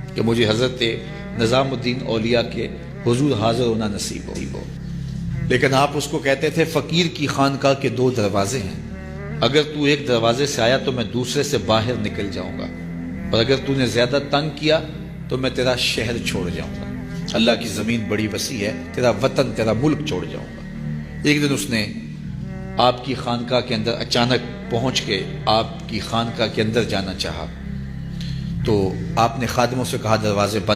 कि मुझे हज़रत निज़ामुद्दीन औलिया के हुजूर हाजिर होना नसीब हो। लेकिन आप उसको कहते थे फ़कीर की खानकाह के 2 दरवाजे हैं, अगर तू एक दरवाजे से आया तो मैं दूसरे से बाहर निकल जाऊंगा, और अगर तूने ज्यादा तंग किया तो मैं तेरा शहर छोड़ जाऊंगा। अल्लाह की जमीन बड़ी वसी है, तेरा वतन तेरा मुल्क छोड़ जाऊंगा। एक दिन उसने आपकी खानकाह के अंदर अचानक पहुंच के आपकी खानकाह के अंदर जाना चाहा, तो आपने खादिमों से कहा दरवाजे बंद